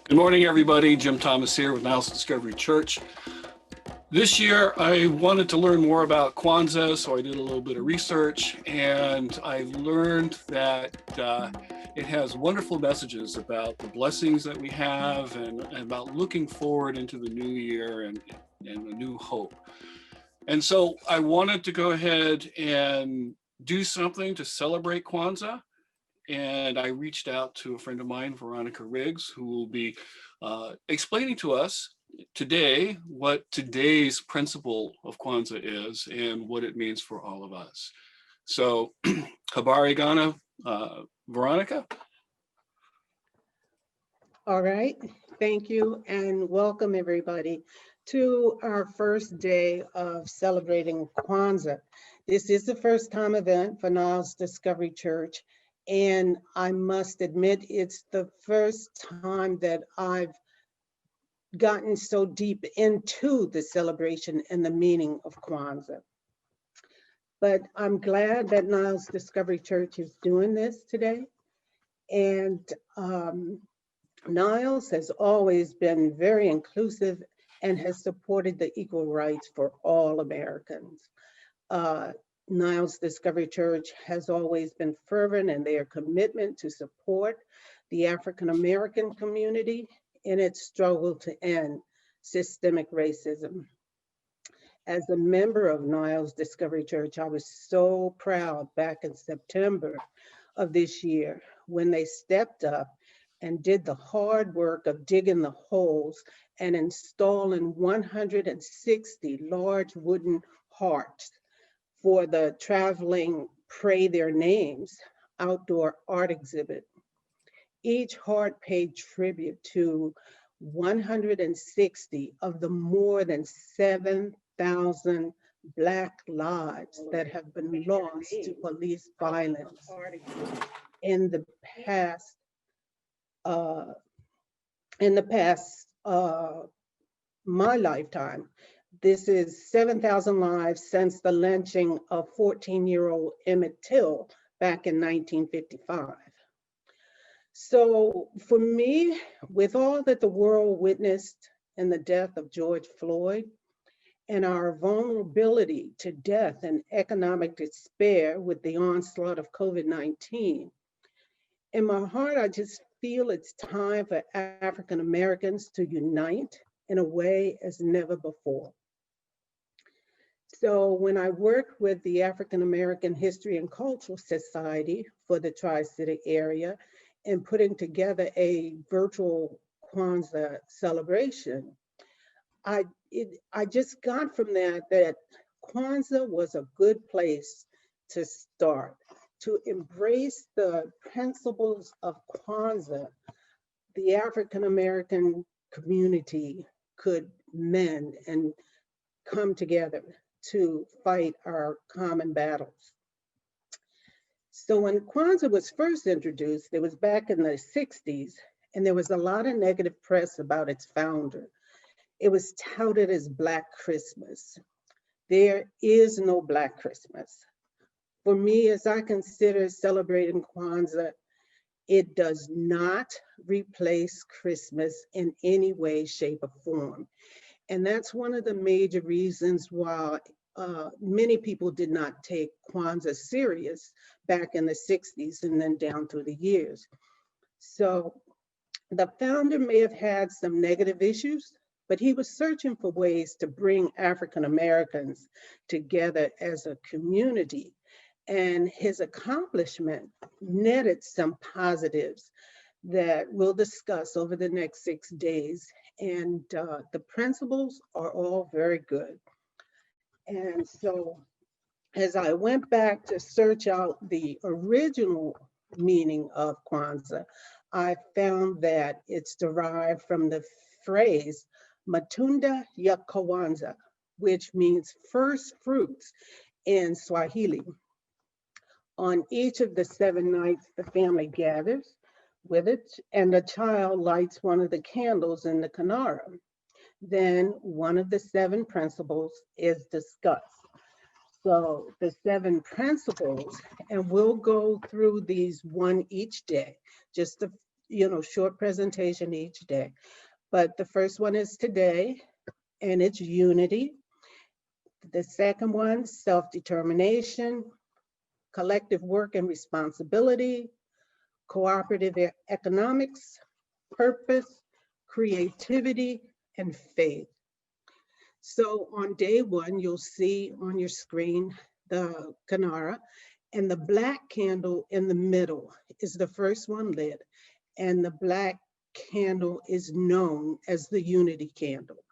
Good morning, everybody. Jim Thomas here with Niles Discovery Church. This year, I wanted to learn more about Kwanzaa, so I did a little bit of research, and I learned that it has wonderful messages about the blessings that we have and about looking forward into the new year and a new hope. And so I wanted to go ahead and do something to celebrate Kwanzaa. And I reached out to a friend of mine, Veronica Riggs, who will be explaining to us today what today's principle of Kwanzaa is and what it means for all of us. So, Habari Gana, Veronica. All right, thank you and welcome everybody to our first day of celebrating Kwanzaa. This is the first time event for Niles Discovery Church, and I must admit it's the first time that I've gotten so deep into the celebration and the meaning of Kwanzaa. But I'm glad that Niles Discovery Church is doing this today. And Niles has always been very inclusive and has supported the equal rights for all Americans. Niles Discovery Church has always been fervent in their commitment to support the African American community in its struggle to end systemic racism. As a member of Niles Discovery Church, I was so proud back in September of this year when they stepped up and did the hard work of digging the holes and installing 160 large wooden hearts for the traveling Pray Their Names outdoor art exhibit. Each heart paid tribute to 160 of the more than 7,000 Black lives that have been lost to police violence in the past my lifetime. This is 7,000 lives since the lynching of 14-year-old Emmett Till back in 1955. So for me, with all that the world witnessed in the death of George Floyd and our vulnerability to death and economic despair with the onslaught of COVID-19, in my heart, I just feel it's time for African Americans to unite in a way as never before. So when I worked with the African American History and Cultural Society for the Tri-City area in putting together a virtual Kwanzaa celebration, I just got from that Kwanzaa was a good place to start, to embrace the principles of Kwanzaa. The African American community could mend and come together to fight our common battles. So when Kwanzaa was first introduced, it was back in the 60s, and there was a lot of negative press about its founder. It was touted as Black Christmas. There is no Black Christmas. For me, as I consider celebrating Kwanzaa, it does not replace Christmas in any way, shape, or form. And that's one of the major reasons why many people did not take Kwanzaa serious back in the 60s and then down through the years. So the founder may have had some negative issues, but he was searching for ways to bring African Americans together as a community. And his accomplishment netted some positives that we'll discuss over the next 6 days. And the principles are all very good. And so as I went back to search out the original meaning of Kwanzaa, I found that it's derived from the phrase Matunda ya Kwanzaa, which means first fruits in Swahili. On each of the 7 nights, the family gathers with it, and the child lights one of the candles in the Kinara. Then one of the 7 principles is discussed. So the 7 principles, and we'll go through these one each day, just to short presentation each day. But the first one is today, and it's unity. The second one, self-determination, collective work and responsibility, cooperative economics, purpose, creativity, and faith. So on day one, you'll see on your screen the Kinara, and the black candle in the middle is the first one lit, and the black candle is known as the unity candle.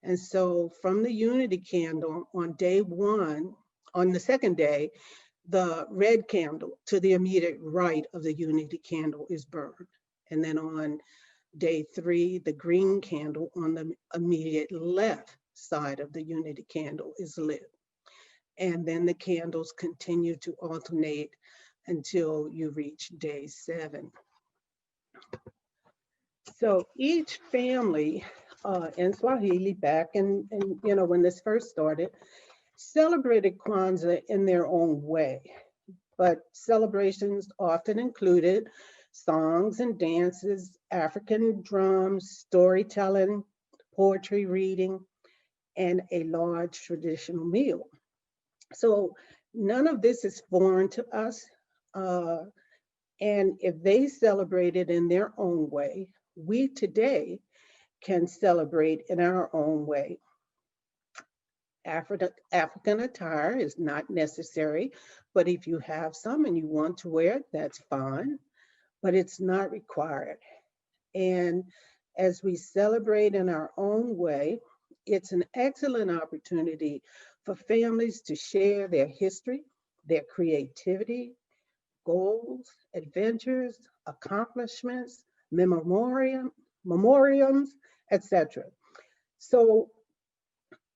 And so from the unity candle on day one, on the second day, the red candle to the immediate right of the unity candle is burned. And then on day three, the green candle on the immediate left side of the unity candle is lit. And then the candles continue to alternate until you reach day 7. So each family in Swahili back in when this first started, celebrated Kwanzaa in their own way, but celebrations often included songs and dances, African drums, storytelling, poetry reading, and a large traditional meal. So none of this is foreign to us. Uh, and if they celebrate it in their own way, we today can celebrate in our own way. African attire is not necessary, but if you have some and you want to wear it, that's fine, but it's not required. And as we celebrate in our own way, it's an excellent opportunity for families to share their history, their creativity, goals, adventures, accomplishments, memoriams, etc. So,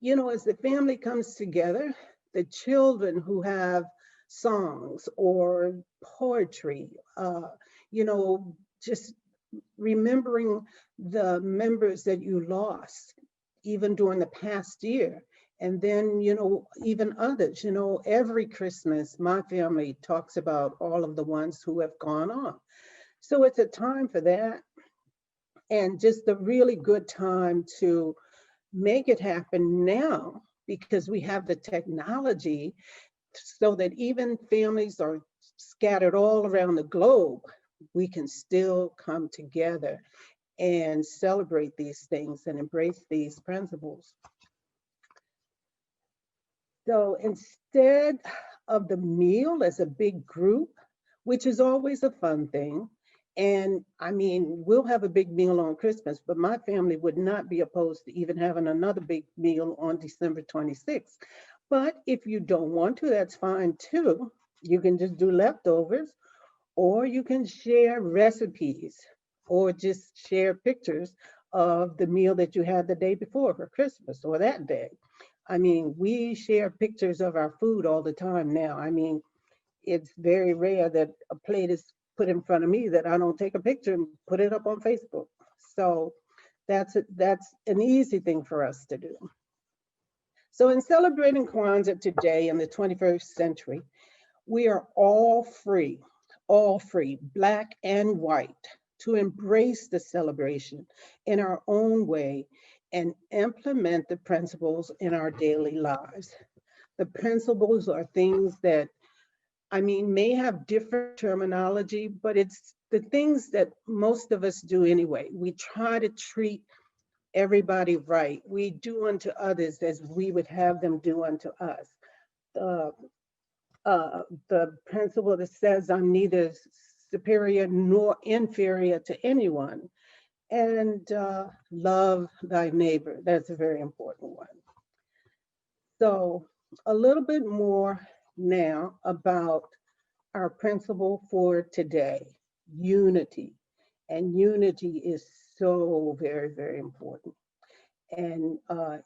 as the family comes together, the children who have songs or poetry, just remembering the members that you lost, even during the past year. And then, even others, every Christmas, my family talks about all of the ones who have gone on. So it's a time for that, and just a really good time to make it happen now because we have the technology so that even families are scattered all around the globe, we can still come together and celebrate these things and embrace these principles. So instead of the meal as a big group, which is always a fun thing, and I mean, we'll have a big meal on Christmas, but my family would not be opposed to even having another big meal on December 26th. But if you don't want to, that's fine too. You can just do leftovers, or you can share recipes, or just share pictures of the meal that you had the day before for Christmas or that day. I mean, we share pictures of our food all the time now. I mean, it's very rare that a plate is put in front of me that I don't take a picture and put it up on Facebook. So that's an easy thing for us to do. So in celebrating Kwanzaa today in the 21st century, we are all free, Black and white, to embrace the celebration in our own way and implement the principles in our daily lives. The principles are things that, I mean, may have different terminology, but it's the things that most of us do anyway. We try to treat everybody right. We do unto others as we would have them do unto us. Uh, the principle that says I'm neither superior nor inferior to anyone, and love thy neighbor. That's a very important one. So a little bit more now about our principle for today, unity. And unity is so very, very important. And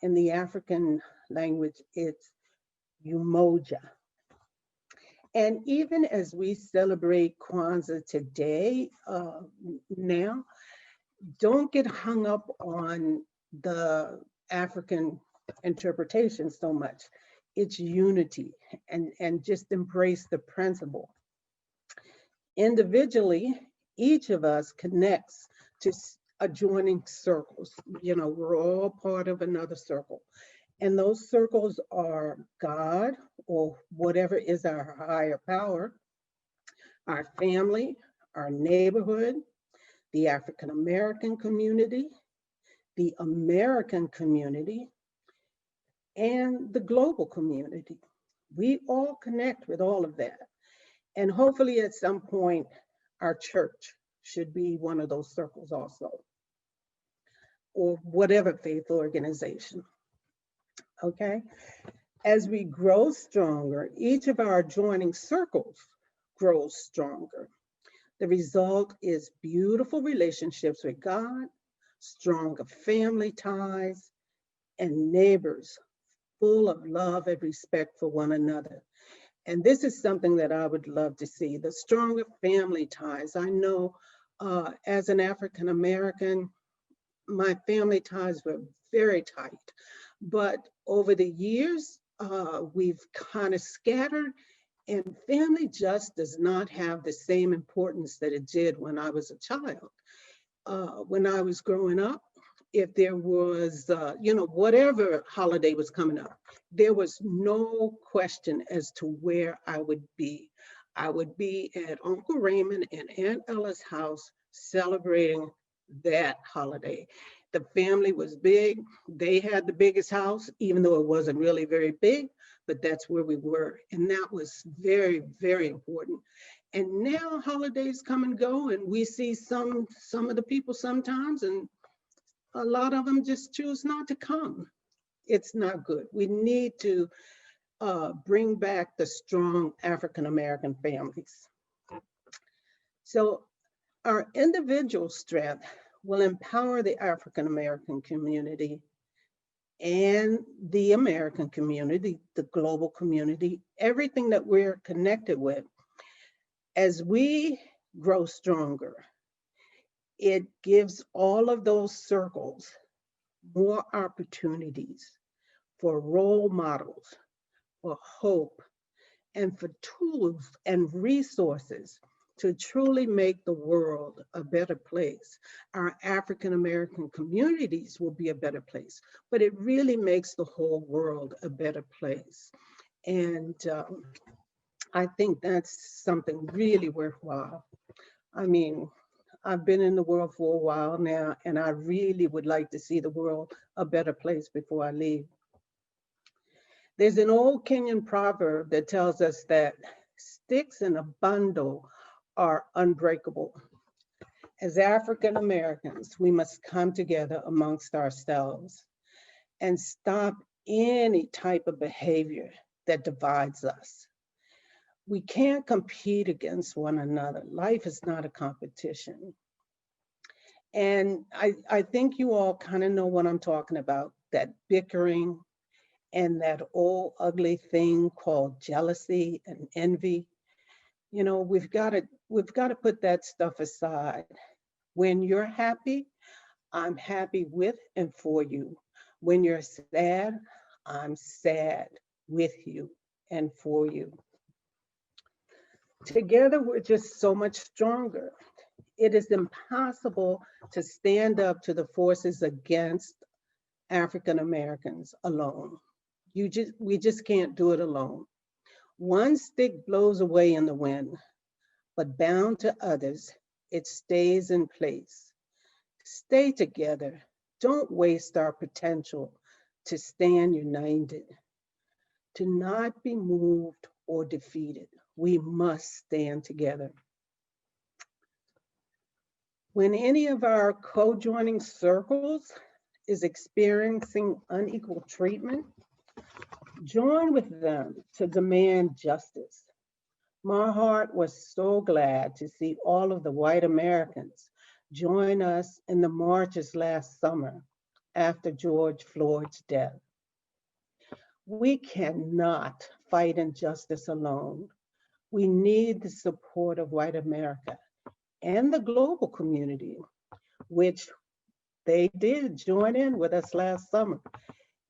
in the African language, it's Umoja. And even as we celebrate Kwanzaa today, now, don't get hung up on the African interpretation so much. It's unity, and just embrace the principle. Individually, Each of us connects to adjoining circles. You know, we're all part of another circle. And those circles are God or whatever is our higher power, our family, our neighborhood, the African American community, the American community, and the global community. We all connect with all of that. And hopefully at some point, our church should be one of those circles also, or whatever faith organization. Okay? As we grow stronger, each of our adjoining circles grows stronger. The result is beautiful relationships with God, stronger family ties, and neighbors full of love and respect for one another. And this is something that I would love to see, the stronger family ties. I know as an African American, my family ties were very tight, but over the years, we've kind of scattered, and family just does not have the same importance that it did when I was a child. When I was growing up, if there was, whatever holiday was coming up, there was no question as to where I would be. I would be at Uncle Raymond and Aunt Ella's house celebrating that holiday. The family was big. They had the biggest house, even though it wasn't really very big, but that's where we were. And that was very, very important. And now holidays come and go, and we see some of the people sometimes, and a lot of them just choose not to come. It's not good. We need to bring back the strong African American families. So our individual strength will empower the African American community and the American community, the global community, everything that we're connected with. As we grow stronger, it gives all of those circles more opportunities for role models, for hope, and for tools and resources to truly make the world a better place. Our African American communities will be a better place, but it really makes the whole world a better place. And I think that's something really worthwhile. I mean, I've been in the world for a while now, and I really would like to see the world a better place before I leave. There's an old Kenyan proverb that tells us that sticks in a bundle are unbreakable. As African Americans, we must come together amongst ourselves and stop any type of behavior that divides us. We can't compete against one another. Life is not a competition. And I think you all kind of know what I'm talking about, that bickering and that old ugly thing called jealousy and envy. You know, we've got to put that stuff aside. When you're happy, I'm happy with and for you. When you're sad, I'm sad with you and for you. Together, we're just so much stronger. It is impossible to stand up to the forces against African Americans alone. We just can't do it alone. One stick blows away in the wind, but bound to others, it stays in place. Stay together. Don't waste our potential to stand united, to not be moved or defeated. We must stand together. When any of our co-joining circles is experiencing unequal treatment, join with them to demand justice. My heart was so glad to see all of the white Americans join us in the marches last summer after George Floyd's death. We cannot fight injustice alone. We need the support of white America and the global community, which they did join in with us last summer.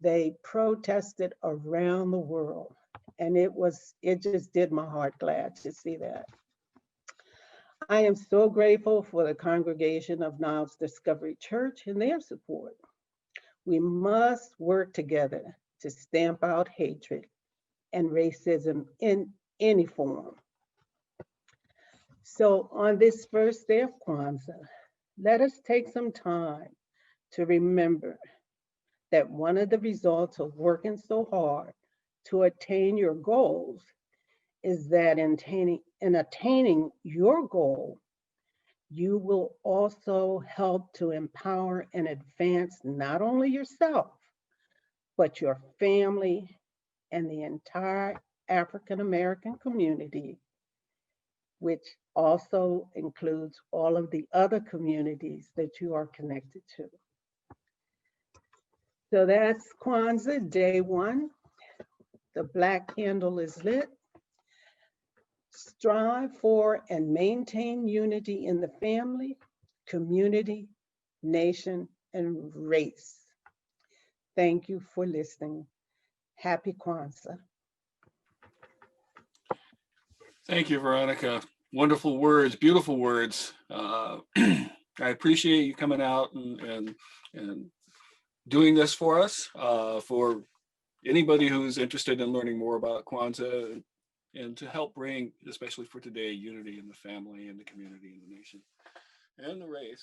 They protested around the world, and it just did my heart glad to see that. I am so grateful for the congregation of Niles Discovery Church and their support. We must work together to stamp out hatred and racism in any form. So on this first day of Kwanzaa, let us take some time to remember that one of the results of working so hard to attain your goals is that in attaining your goal, you will also help to empower and advance not only yourself, but your family and the entire African American community, which also includes all of the other communities that you are connected to. So that's Kwanzaa, day one. The Black candle is lit. Strive for and maintain unity in the family, community, nation, and race. Thank you for listening. Happy Kwanzaa. Thank you, Veronica. Wonderful words, beautiful words. I appreciate you coming out and doing this for us. For anybody who's interested in learning more about Kwanzaa and to help bring, especially for today, unity in the family and the community and the nation and the race.